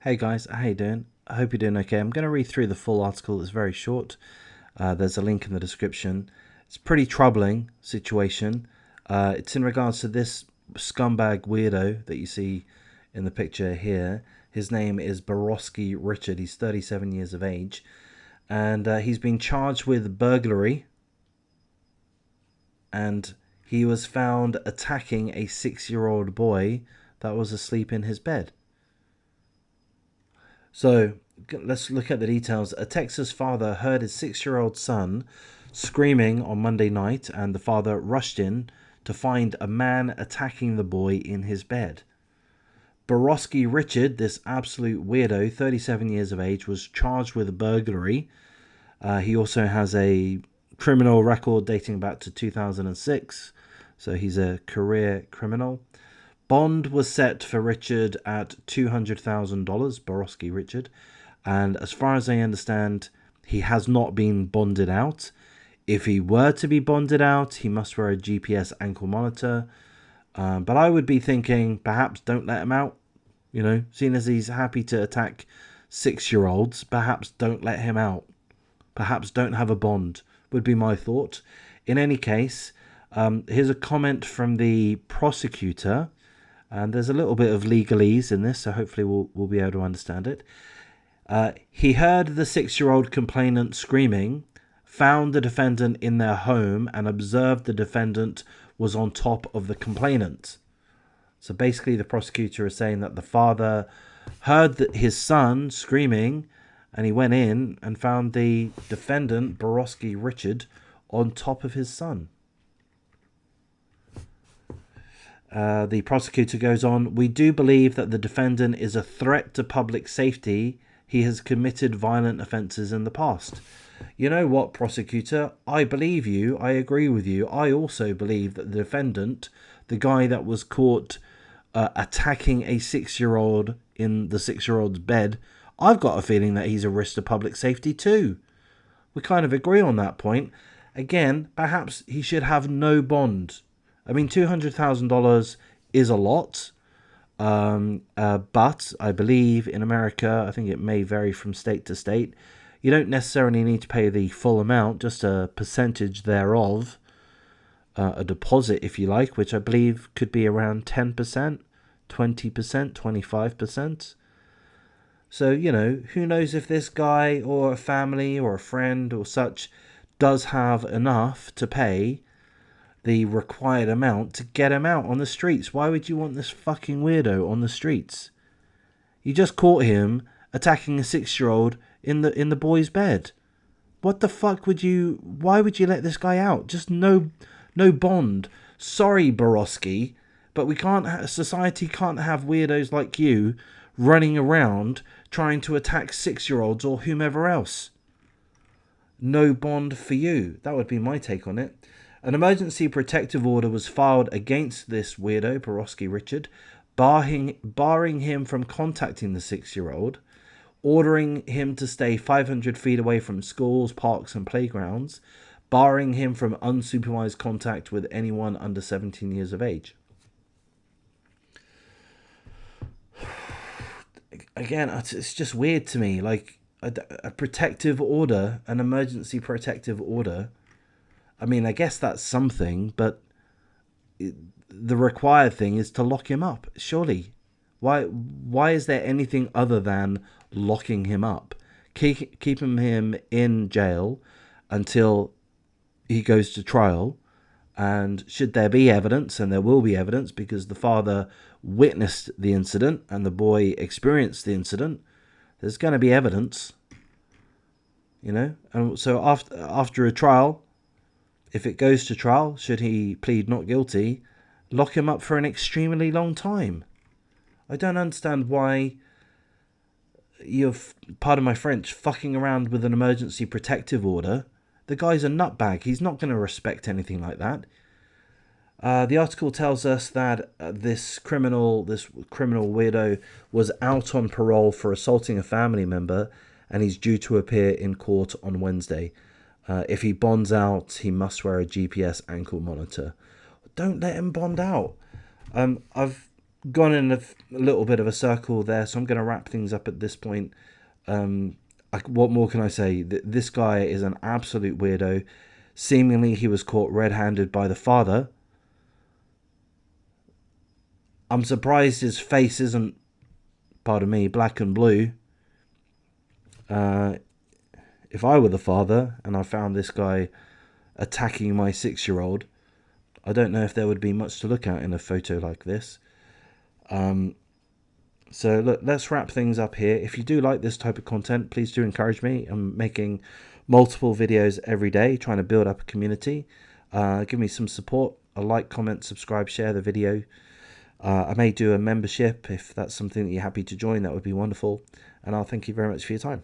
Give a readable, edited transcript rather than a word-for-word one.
Hey guys, how you doing? I hope you're doing okay. I'm going to read through the full article. It's very short. There's a link in the description. It's a pretty troubling situation. It's in regards to this scumbag weirdo that you see in the picture here. His name is Boroskie Richard. He's 37 years of age. And he's been charged with burglary. And he was found attacking a 6-year-old boy that was asleep in his bed. So let's look at the details. A Texas father heard his 6-year-old son screaming on Monday night, and the father rushed in to find a man attacking the boy in his bed. Boroskie Richard, this absolute weirdo, 37 years of age, was charged with burglary. He also has a criminal record dating back to 2006, so he's a career criminal. Bond was set for Richard at $200,000, Boroskie Richard, and as far as I understand, he has not been bonded out. If he were to be bonded out, he must wear a GPS ankle monitor. But I would be thinking, perhaps don't let him out. You know, seeing as he's happy to attack 6-year-olds, perhaps don't let him out. Perhaps don't have a bond, would be my thought. In any case, here's a comment from the prosecutor. And there's a little bit of legalese in this, so hopefully we'll be able to understand it. He heard the 6-year-old complainant screaming, found the defendant in their home, and observed the defendant was on top of the complainant. So basically the prosecutor is saying that the father heard his son screaming, and he went in and found the defendant, Boroskie Richard, on top of his son. The prosecutor goes on, we do believe that the defendant is a threat to public safety. He has committed violent offences in the past. You know what, prosecutor? I believe you. I agree with you. I also believe that the defendant, the guy that was caught attacking a 6-year-old in the 6-year-old's bed, I've got a feeling that he's a risk to public safety too. We kind of agree on that point. Again, perhaps he should have no bond. I mean, $200,000 is a lot, but I believe in America, I think it may vary from state to state, you don't necessarily need to pay the full amount, just a percentage thereof, a deposit if you like, which I believe could be around 10%, 20%, 25%. So, you know, who knows if this guy or a family or a friend or such does have enough to pay the required amount to get him out on the streets. Why would you want this fucking weirdo on the streets? You just caught him attacking a 6-year-old in the boy's bed. What the fuck would you... Why would you let this guy out? Just no bond. Sorry, Boroskie, but we can't... Society can't have weirdos like you running around trying to attack 6-year-olds or whomever else. No bond for you. That would be my take on it. An emergency protective order was filed against this weirdo, Boroskie Richard, barring him from contacting the 6-year-old, ordering him to stay 500 feet away from schools, parks and playgrounds, barring him from unsupervised contact with anyone under 17 years of age. Again, it's just weird to me. Like, a protective order, an emergency protective order... I mean, I guess that's something, but the required thing is to lock him up, surely. Why is there anything other than locking him up? Keeping him in jail until he goes to trial, and should there be evidence, and there will be evidence because the father witnessed the incident and the boy experienced the incident, there's going to be evidence, you know? And so after a trial... If it goes to trial, should he plead not guilty, lock him up for an extremely long time. I don't understand why you're, pardon my French, fucking around with an emergency protective order. The guy's a nutbag. He's not going to respect anything like that. The article tells us that this criminal weirdo was out on parole for assaulting a family member, and he's due to appear in court on Wednesday. If he bonds out, he must wear a GPS ankle monitor. Don't let him bond out. I've gone in a little bit of a circle there, so I'm going to wrap things up at this point. What more can I say? This guy is an absolute weirdo. Seemingly, he was caught red-handed by the father. I'm surprised his face isn't, pardon me, black and blue. If I were the father and I found this guy attacking my 6-year-old, I don't know if there would be much to look at in a photo like this. So look, let's wrap things up here. If you do like this type of content, please do encourage me. I'm making multiple videos every day, trying to build up a community. Give me some support. A like, comment, subscribe, share the video. I may do a membership if that's something that you're happy to join. That would be wonderful. And I'll thank you very much for your time.